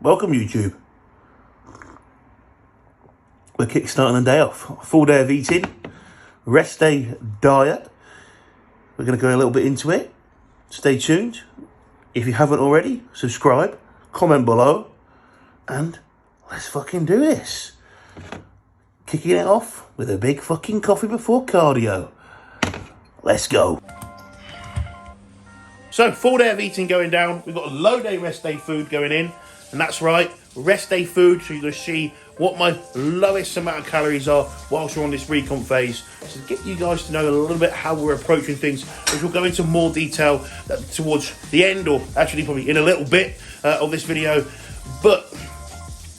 Welcome YouTube. We're kickstarting the day off. Full day of eating, rest day diet. We're going to go a little bit into it. Stay tuned. If you haven't already, subscribe, comment below, and let's fucking do this. Kicking it off with a big fucking coffee before cardio. Let's go. So, full day of eating going down. We've got a low day rest day food going in. And that's right, rest day food. So you're going to see what my lowest amount of calories are whilst we're on this recon phase. So to get you guys to know a little bit how we're approaching things, which we'll go into more detail towards the end, or actually probably in a little bit of this video. But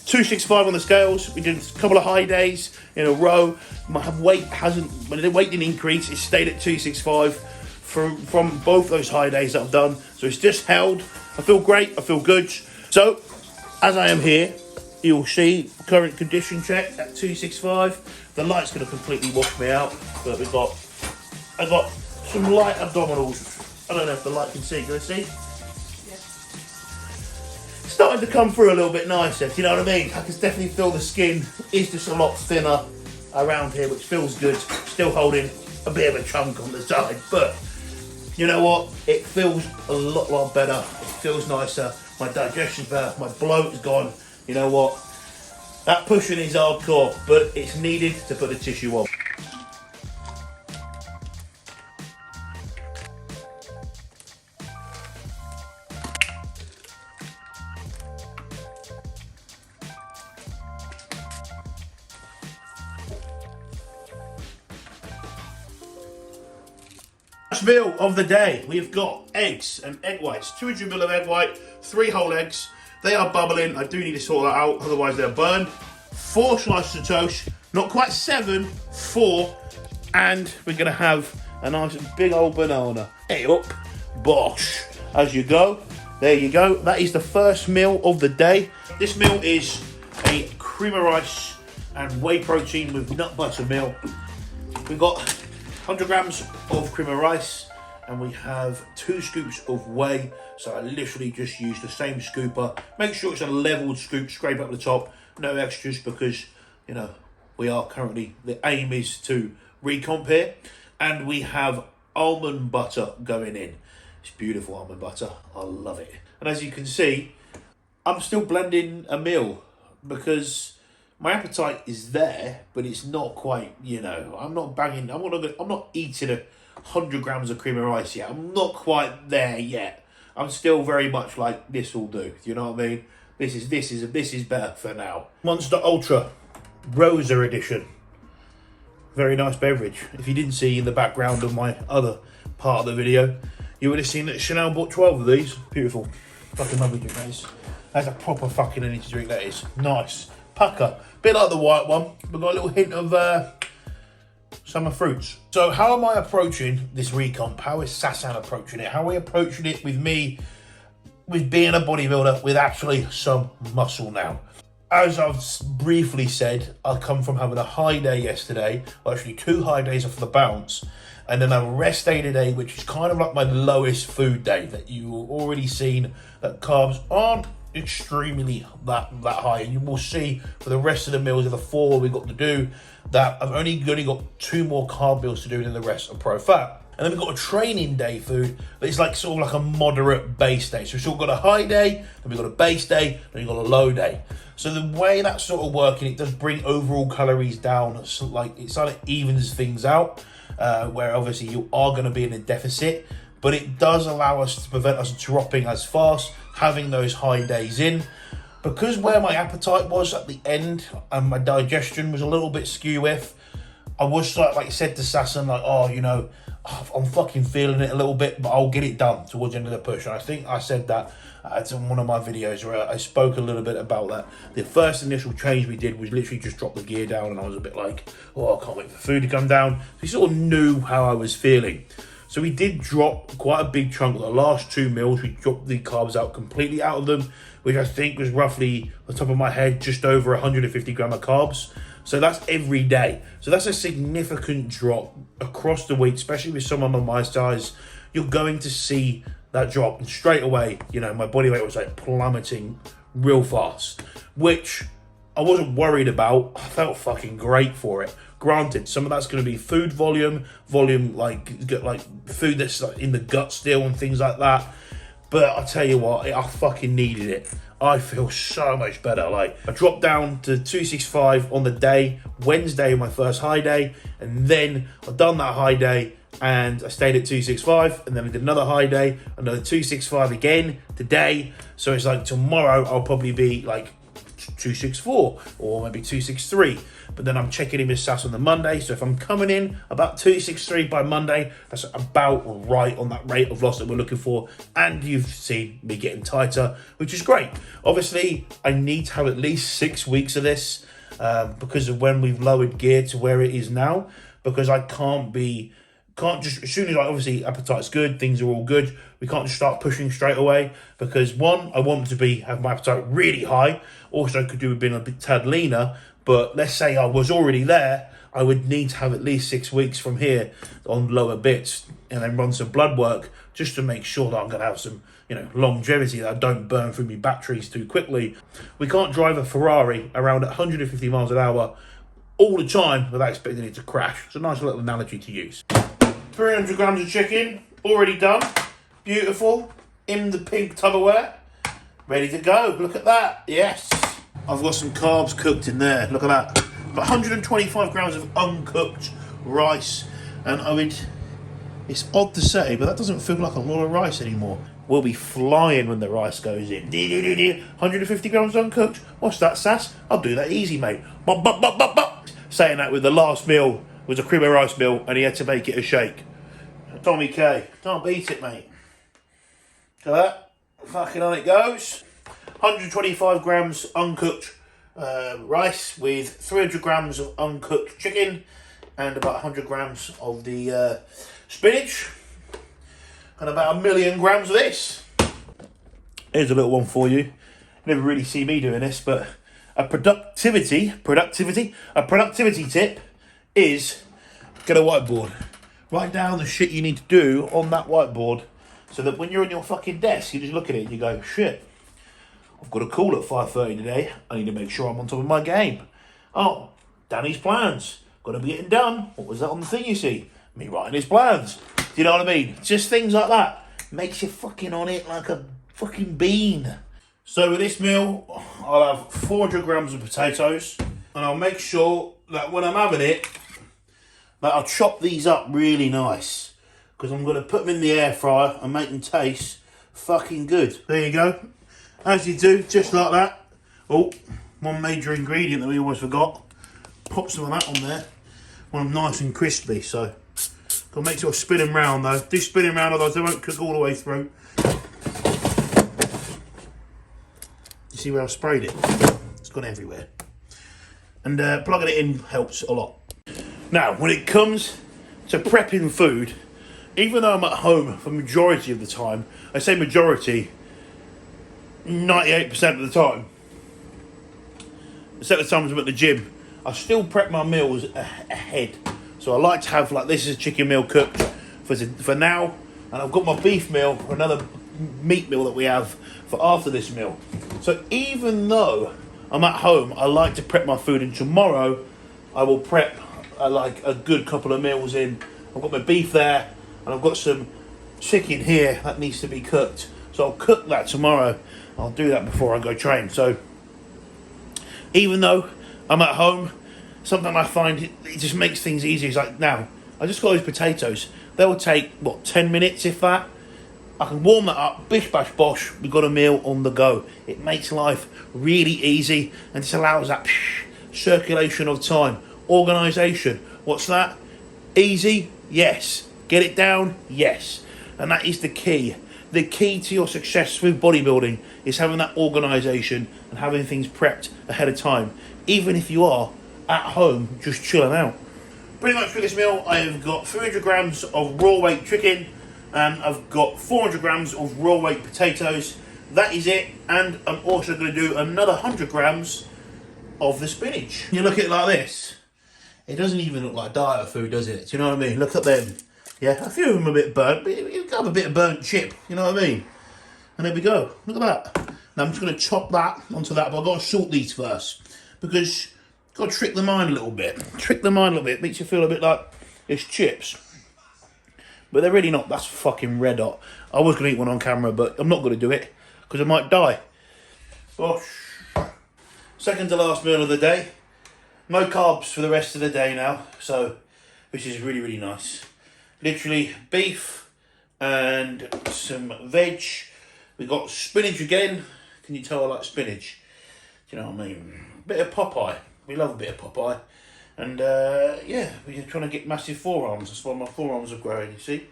265 on the scales. We did a couple of high days in a row. My weight didn't increase. It stayed at 265 from both those high days that I've done. So it's just held. I feel great. I feel good. So as I am here, you'll see current condition check at 265. The light's going to completely wash me out, but I've got some light abdominals. I don't know if the light can see. Can I see? Yeah. Starting to come through a little bit nicer. Do you know what I mean? I can definitely feel the skin is just a lot thinner around here, which feels good. Still holding a bit of a chunk on the side, but you know what? It feels a lot better. It feels nicer. My digestion's better. My bloat is gone. You know what? That pushing is hardcore, but it's needed to put the tissue on. Last meal of the day, we've got eggs and egg whites. 200 ml of egg white, 3 whole eggs. They are bubbling. I do need to sort that out, otherwise they'll burn. 4 slices of toast, not quite 7, 4. And we're gonna have a nice big old banana. Hey up, bosh. As you go, there you go. That is the first meal of the day. This meal is a cream of rice and whey protein with nut butter meal. We've got 100 grams of cream of rice, and we have 2 scoops of whey. So I literally just use the same scooper. Make sure it's a leveled scoop, scrape up the top, no extras, because you know we are currently, the aim is to recomp here. And we have almond butter going in. It's beautiful almond butter, I love it. And as you can see, I'm still blending a meal because my appetite is there, but it's not quite, you know, I'm not eating 100 grams of cream of rice yet. I'm not quite there yet. I'm still very much like, this will do. You know what I mean? This is better for now. Monster Ultra Rosa Edition. Very nice beverage. If you didn't see in the background of my other part of the video, you would have seen that Chanel bought 12 of these. Beautiful. Fucking lovely drink, guys. That's a proper fucking energy drink, that is. Nice. Pucker. Bit like the white one. We've got a little hint of summer fruits. So how am I approaching this recomp? How is Sasan approaching it? How are we approaching it with me, with being a bodybuilder with actually some muscle now? As I've briefly said, I come from having a high day yesterday, well, actually 2 high days off the bounce, and then a rest day today, which is kind of like my lowest food day, that you've already seen that carbs aren't extremely that high, and you will see for the rest of the meals of the 4 we've got to do that I've only got 2 more carb meals to do than the rest of pro fat. And then we've got a training day food that is like sort of like a moderate base day. So we've still got a high day, then we've got a base day, then we've got a low day. So the way that's sort of working, it does bring overall calories down. So like it sort of evens things out, where obviously you are going to be in a deficit, but it does allow us to prevent us dropping as fast, having those high days in. Because where my appetite was at the end and my digestion was a little bit skew with, I was like I said to Sasan, like, oh, you know, I'm fucking feeling it a little bit, but I'll get it done towards the end of the push. And I think I said that in one of my videos where I spoke a little bit about that. The first initial change we did was literally just drop the gear down, and I was a bit like, oh, I can't wait for food to come down. So we sort of knew how I was feeling. So we did drop quite a big chunk of the last 2 meals. We dropped the carbs out completely out of them, which I think was roughly, on the top of my head, just over 150 gram of carbs. So that's every day. So that's a significant drop across the week, especially with someone on my size. You're going to see that drop, and straight away, you know, my body weight was like plummeting real fast, which I wasn't worried about. I felt fucking great for it. Granted, some of that's going to be food volume like food that's like in the gut still and things like that. But I tell you what, I fucking needed it. I feel so much better. Like, I dropped down to 265 on the day, Wednesday, my first high day, and then I've done that high day and I stayed at 265, and then we did another high day, another 265 again today. So it's like tomorrow I'll probably be like 264 or maybe 263, but then I'm checking in with SAS on the Monday, so if I'm coming in about 263 by Monday, that's about right on that rate of loss that we're looking for. And you've seen me getting tighter, which is great. Obviously I need to have at least 6 weeks of this because of when we've lowered gear to where it is now, because I can't just, as soon as obviously appetite's good, things are all good, we can't just start pushing straight away, because one, I want to have my appetite really high. Also could do with being a bit tad leaner, but let's say I was already there, I would need to have at least 6 weeks from here on lower bits, and then run some blood work just to make sure that I'm going to have some, longevity, that I don't burn through my batteries too quickly. We can't drive a Ferrari around at 150 miles an hour all the time without expecting it to crash. It's a nice little analogy to use. 300 grams of chicken, already done. Beautiful. In the pink Tupperware. Ready to go. Look at that. Yes. I've got some carbs cooked in there. Look at that. But 125 grams of uncooked rice. And it's odd to say, but that doesn't feel like a lot of rice anymore. We'll be flying when the rice goes in. 150 grams uncooked. What's that, Sass? I'll do that easy, mate. Bop, bop, bop, bop, bop. Saying that with the last meal was a cream of rice meal, and he had to make it a shake. Tommy K, can't beat it, mate. So that, fucking on it goes. 125 grams uncooked rice with 300 grams of uncooked chicken and about 100 grams of the spinach and about 1,000,000 grams of this. Here's a little one for you. You never really see me doing this, but a productivity tip is get a whiteboard. Write down the shit you need to do on that whiteboard, so that when you're on your fucking desk, you just look at it and you go, shit, I've got a call at 5:30 today. I need to make sure I'm on top of my game. Oh, Danny's plans. Got to be getting done. What was that on the thing you see? Me writing his plans. Do you know what I mean? Just things like that. Makes you fucking on it like a fucking bean. So with this meal, I'll have 400 grams of potatoes, and I'll make sure that when I'm having it, that I'll chop these up really nice, because I'm going to put them in the air fryer and make them taste fucking good. There you go. As you do, just like that. Oh, one major ingredient that we almost forgot. Pop some of that on there. Want them nice and crispy, so got to make sure I spin them round though. Do spin them round, otherwise they won't cook all the way through. You see where I've sprayed it? It's gone everywhere. And plugging it in helps a lot. Now, when it comes to prepping food, even though I'm at home for majority of the time, I say majority, 98% of the time, except the times I'm at the gym, I still prep my meals ahead. So I like to have, like, this is a chicken meal cooked for now, and I've got my beef meal, another meat meal that we have for after this meal. So even though I'm at home, I like to prep my food, and tomorrow I will prep like a good couple of meals in. I've got my beef there, and I've got some chicken here that needs to be cooked. So I'll cook that tomorrow. I'll do that before I go train. So even though I'm at home, sometimes I find it just makes things easier. It's like, now, I just got those potatoes. They will take, 10 minutes if that? I can warm that up, bish bash bosh, we've got a meal on the go. It makes life really easy, and just allows that circulation of time. Organisation, what's that? Easy? Yes. Get it down? Yes. And that is the key. The key to your success with bodybuilding is having that organisation and having things prepped ahead of time, even if you are at home just chilling out. Pretty much for this meal, I've got 300 grams of raw weight chicken, and I've got 400 grams of raw weight potatoes. That is it. And I'm also going to do another 100 grams of the spinach. You look at it like this, it doesn't even look like diet food, does it? Do you know what I mean? Look at them. Yeah, a few of them are a bit burnt, but you can have a bit of burnt chip, you know what I mean? And there we go. Look at that. Now I'm just going to chop that onto that, but I've got to salt these first because you've got to trick the mind a little bit. Trick the mind a little bit, makes you feel a bit like it's chips. But they're really not. That's fucking red hot. I was going to eat one on camera, but I'm not going to do it because I might die. Oh, second to last meal of the day. No carbs for the rest of the day now, so which is really, really nice. Literally beef and some veg. We got spinach again. Can you tell I like spinach? Do you know what I mean? Bit of Popeye. We love a bit of Popeye. And yeah, we're trying to get massive forearms. That's why my forearms are growing, you see?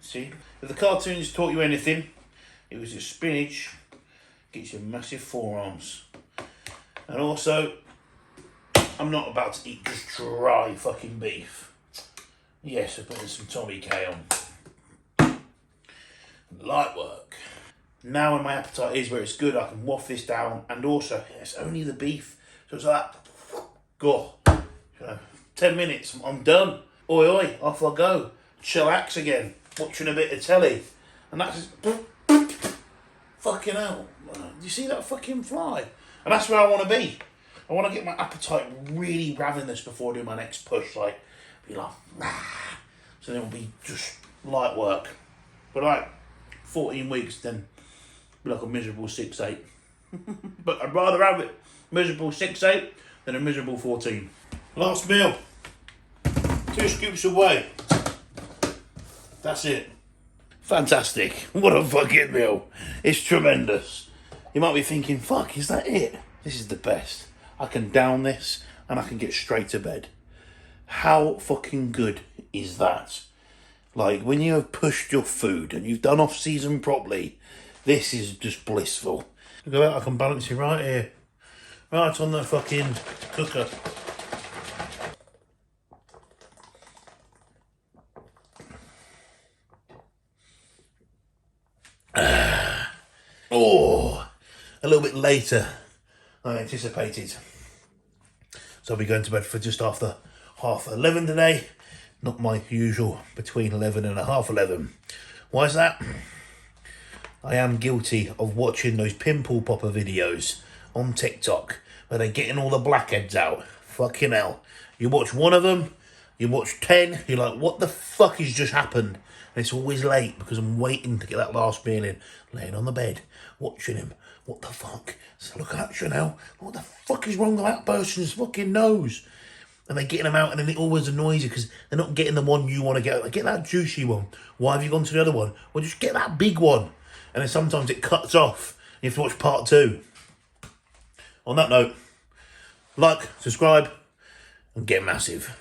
See? If the cartoons taught you anything, it was that spinach gets you massive forearms. And also, I'm not about to eat just dry fucking beef. Yes, I'm putting some Tommy K on. Light work. Now when my appetite is where it's good, I can waft this down. And also, it's only the beef. So it's like, go. 10 minutes, I'm done. Oi, oi, off I go. Chillax again, watching a bit of telly. And that's just, fucking hell. Do you see that fucking fly? And that's where I want to be. I want to get my appetite really ravenous before I do my next push. Like, be like, ah. So then it'll be just light work. But like, 14 weeks, then be like a miserable 6-8. But I'd rather have it miserable 6-8 than a miserable 14. Last meal. 2 scoops away. That's it. Fantastic. What a fucking meal. It's tremendous. You might be thinking, fuck, is that it? This is the best. I can down this and I can get straight to bed. How fucking good is that? Like, when you have pushed your food and you've done off-season properly, this is just blissful. Look at that, I can balance it right here. Right on the fucking cooker. Oh, a little bit later than I anticipated. So I'll be going to bed for just after 11:30 today. Not my usual between 11 and half 11. Why is that? I am guilty of watching those pimple popper videos on TikTok where they're getting all the blackheads out. Fucking hell. You watch one of them, you watch 10, you're like, what the fuck has just happened? And it's always late because I'm waiting to get that last meal in, laying on the bed, watching him. What the fuck? So look at Chanel. What the fuck is wrong with that person's fucking nose? And they're getting them out, and then it always annoys you because they're not getting the one you want to get. Like, get that juicy one. Why have you gone to the other one? Well, just get that big one. And then sometimes it cuts off. You have to watch part 2. On that note, like, subscribe, and get massive.